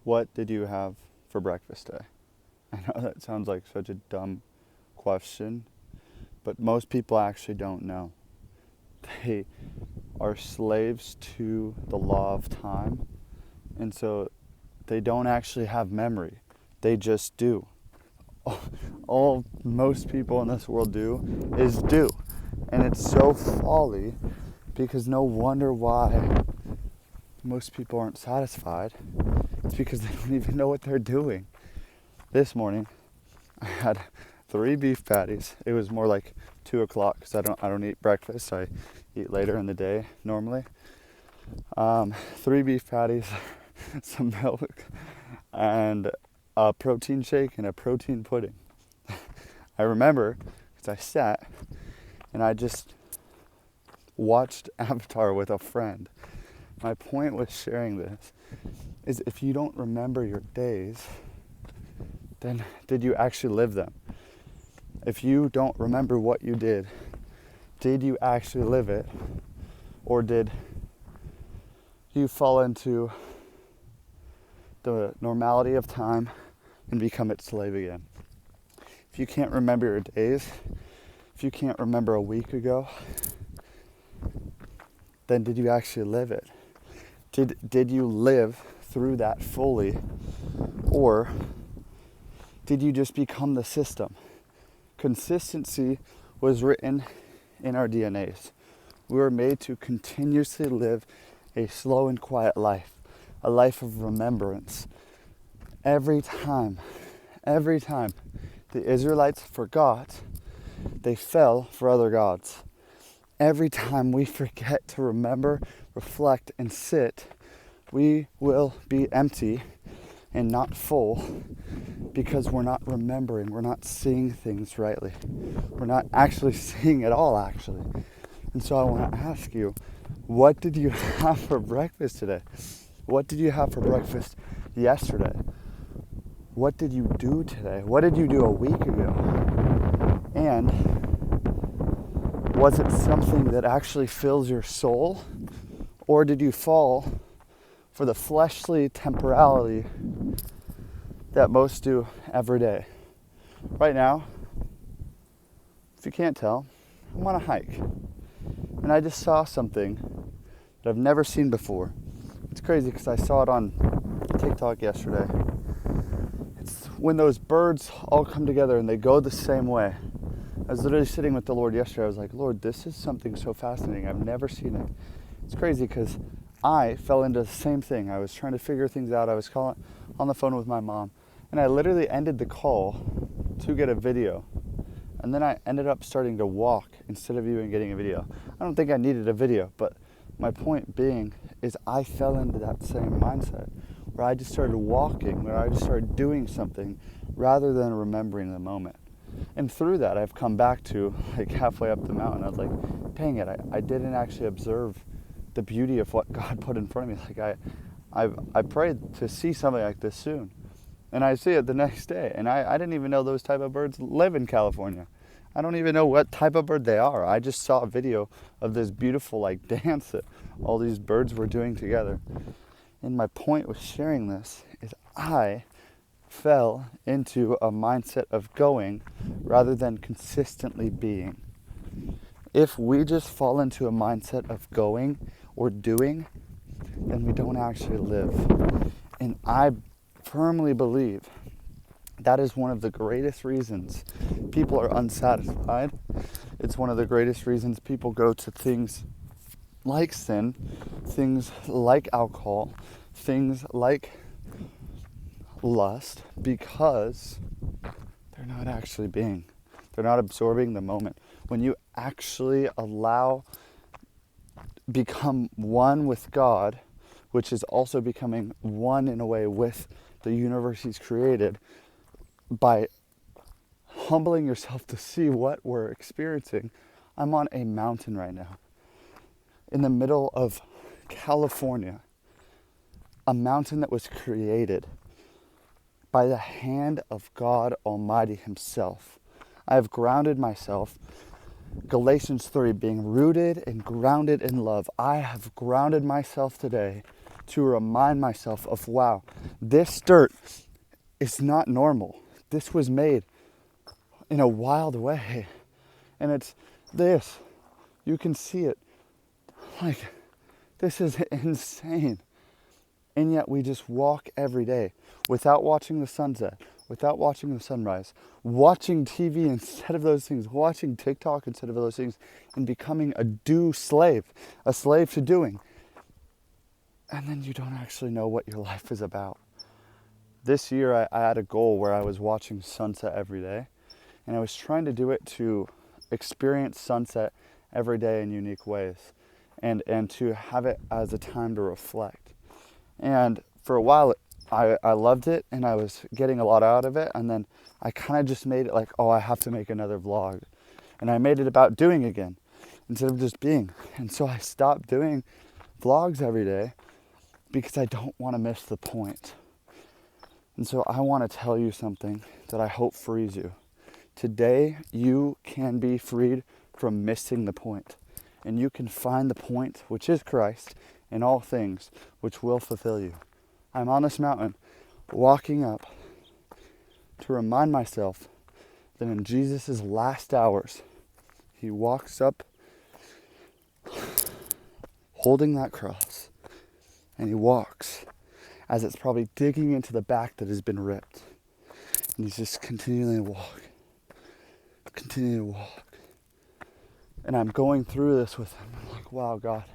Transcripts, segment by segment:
What did you have for breakfast today? I know that sounds like such a dumb question, but most people actually don't know. They are slaves to the law of time, and so they don't actually have memory. They just do. All most people in this world do is do. And it's so folly because no wonder why most people aren't satisfied. It's because they don't even know what they're doing. This morning, I had 3 beef patties. It was more like 2 o'clock because I don't eat breakfast. I eat later in the day normally. 3 beef patties, some milk, and a protein shake and a protein pudding. I remember because I sat and I just watched Avatar with a friend. My point with sharing this is if you don't remember your days, then did you actually live them? If you don't remember what you did you actually live it? Or did you fall into the normality of time and become its slave again? If you can't remember your days, if you can't remember a week ago, then did you actually live it? Did you live through that fully? Or did you just become the system? Consistency was written in our DNAs. We were made to continuously live a slow and quiet life, a life of remembrance. Every time the Israelites forgot, they fell for other gods. Every time we forget to remember, reflect, and sit, we will be empty and not full because we're not remembering, we're not seeing things rightly. We're not actually seeing it all, actually. And so I want to ask you, what did you have for breakfast today? What did you have for breakfast yesterday? What did you do today? What did you do a week ago? And was it something that actually fills your soul? Or did you fall for the fleshly temporality that most do every day? Right now, if you can't tell, I'm on a hike. And I just saw something that I've never seen before. It's crazy because I saw it on TikTok yesterday. It's when those birds all come together and they go the same way. I was literally sitting with the Lord yesterday. I was like, Lord, this is something so fascinating. I've never seen it. It's crazy because I fell into the same thing. I was trying to figure things out. I was on the phone with my mom. And I literally ended the call to get a video. And then I ended up starting to walk instead of even getting a video. I don't think I needed a video, but my point being is I fell into that same mindset where I just started walking, where I just started doing something rather than remembering the moment. And through that, I've come back to like halfway up the mountain. I was like, dang it, I didn't actually observe the beauty of what God put in front of me. Like I prayed to see something like this soon. And I see it the next day. And I didn't even know those type of birds live in California. I don't even know what type of bird they are. I just saw a video of this beautiful like dance that all these birds were doing together. And my point with sharing this is I fell into a mindset of going rather than consistently being. If we just fall into a mindset of going or doing, then we don't actually live. And I firmly believe that is one of the greatest reasons people are unsatisfied. It's one of the greatest reasons people go to things like sin, things like alcohol, things like lust, because they're not actually being. They're not absorbing the moment. When you actually become one with God, which is also becoming one in a way with the universe He's created, by humbling yourself to see what we're experiencing. I'm on a mountain right now, in the middle of California, a mountain that was created by the hand of God Almighty Himself. I have grounded myself. Galatians 3, being rooted and grounded in love. I have grounded myself today to remind myself of, wow, this dirt is not normal. This was made in a wild way. And it's this. You can see it. Like, this is insane. And yet we just walk every day without watching the sunset, without watching the sunrise, watching TV instead of those things, watching TikTok instead of those things, and becoming a do slave, a slave to doing. And then you don't actually know what your life is about. This year I had a goal where I was watching sunset every day, and I was trying to do it to experience sunset every day in unique ways, and to have it as a time to reflect. And for a while I loved it, and I was getting a lot out of it, and then I kind of just made it like, oh, I have to make another vlog. And I made it about doing again instead of just being. And so I stopped doing vlogs every day because I don't want to miss the point. And so I want to tell you something that I hope frees you. Today, you can be freed from missing the point. And you can find the point, which is Christ, in all things, which will fulfill you. I'm on this mountain, walking up to remind myself that in Jesus' last hours, he walks up holding that cross, and he walks as it's probably digging into the back that has been ripped. And he's just continuing to walk. And I'm going through this with him. I'm like, wow, God,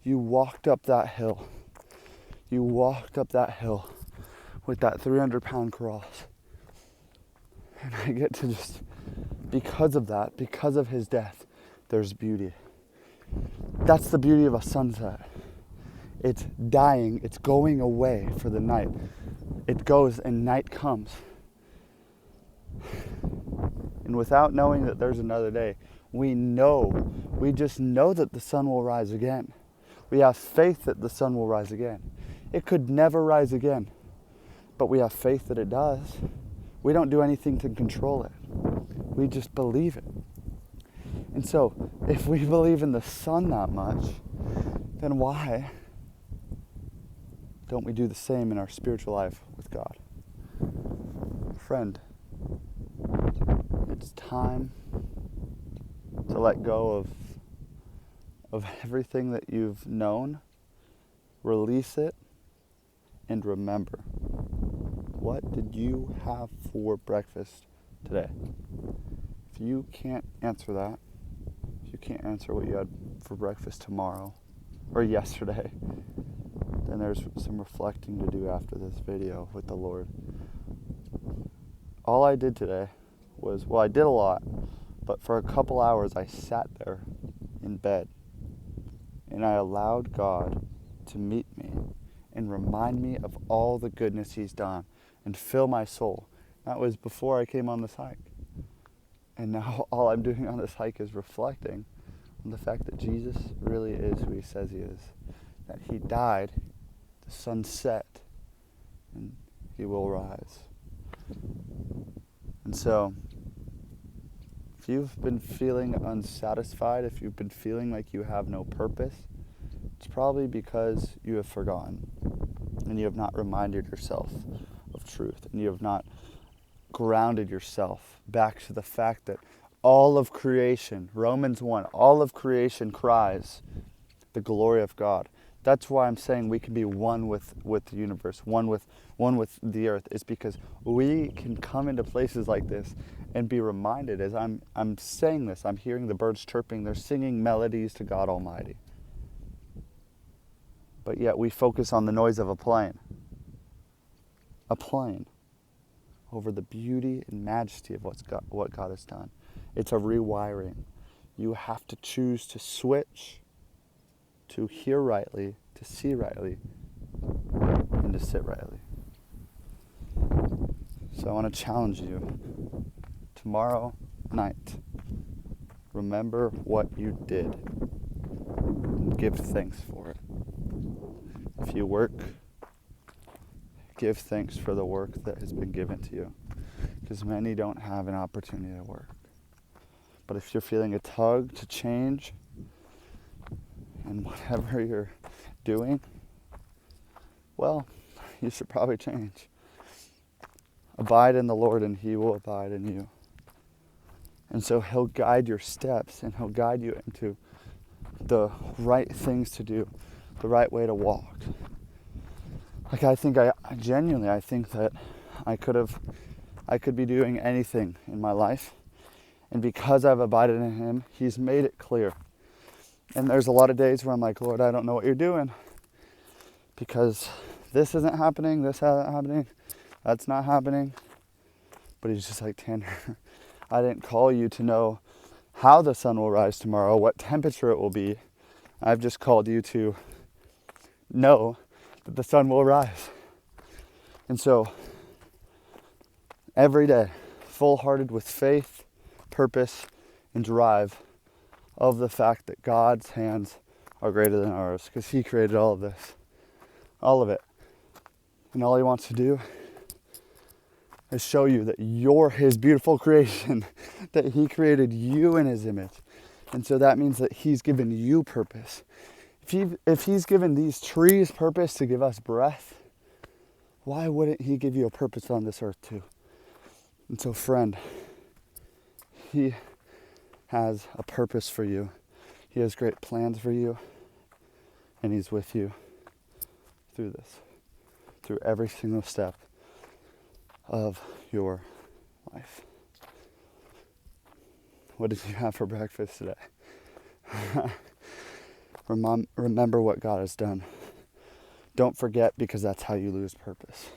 you walked up that hill. You walked up that hill with that 300-pound cross. And I get to just, because of that, because of his death, there's beauty. That's the beauty of a sunset. It's dying, it's going away for the night. It goes and night comes. And without knowing that there's another day, we just know that the sun will rise again. We have faith that the sun will rise again. It could never rise again, but we have faith that it does. We don't do anything to control it. We just believe it. And so, if we believe in the sun that much, then why don't we do the same in our spiritual life with God? Friend, it's time to let go of everything that you've known, release it, and remember. What did you have for breakfast today? If you can't answer that, if you can't answer what you had for breakfast tomorrow or yesterday, then there's some reflecting to do after this video with the Lord. All I did today was, well, I did a lot, but for a couple hours I sat there in bed and I allowed God to meet me and remind me of all the goodness he's done and fill my soul. That was before I came on this hike. And now all I'm doing on this hike is reflecting on the fact that Jesus really is who he says he is. That he died, the sun set, and he will rise. And so, if you've been feeling unsatisfied, if you've been feeling like you have no purpose, it's probably because you have forgotten and you have not reminded yourself of truth, and you have not grounded yourself back to the fact that all of creation, Romans 1, all of creation cries the glory of God. That's why I'm saying we can be one with the universe, one with the earth, is because we can come into places like this and be reminded. As I'm saying this, I'm hearing the birds chirping, they're singing melodies to God Almighty. But yet we focus on the noise of a plane over the beauty and majesty of what God has done. It's a rewiring. You have to choose to switch to hear rightly, to see rightly, and to sit rightly. So I want to challenge you. Tomorrow night, remember what you did and give thanks for it. If you work, give thanks for the work that has been given to you, because many don't have an opportunity to work. But if you're feeling a tug to change, and whatever you're doing, well, you should probably change. Abide in the Lord and he will abide in you. And so he'll guide your steps and he'll guide you into the right things to do, the right way to walk. Like I think that I could be doing anything in my life. And because I've abided in him, he's made it clear. And there's a lot of days where I'm like, Lord, I don't know what you're doing. Because this isn't happening, this isn't happening, that's not happening. But he's just like, Tanner, I didn't call you to know how the sun will rise tomorrow, what temperature it will be. I've just called you to know that the sun will rise. And so, every day, full-hearted with faith, purpose, and drive of the fact that God's hands are greater than ours, because he created all of this, all of it. And all he wants to do is show you that you're his beautiful creation, that he created you in his image. And so that means that he's given you purpose. If he's given these trees purpose to give us breath, why wouldn't he give you a purpose on this earth too? And so friend, he has a purpose for you. He has great plans for you. And he's with you through this, through every single step of your life. What did you have for breakfast today? Remember what God has done. Don't forget, because that's how you lose purpose.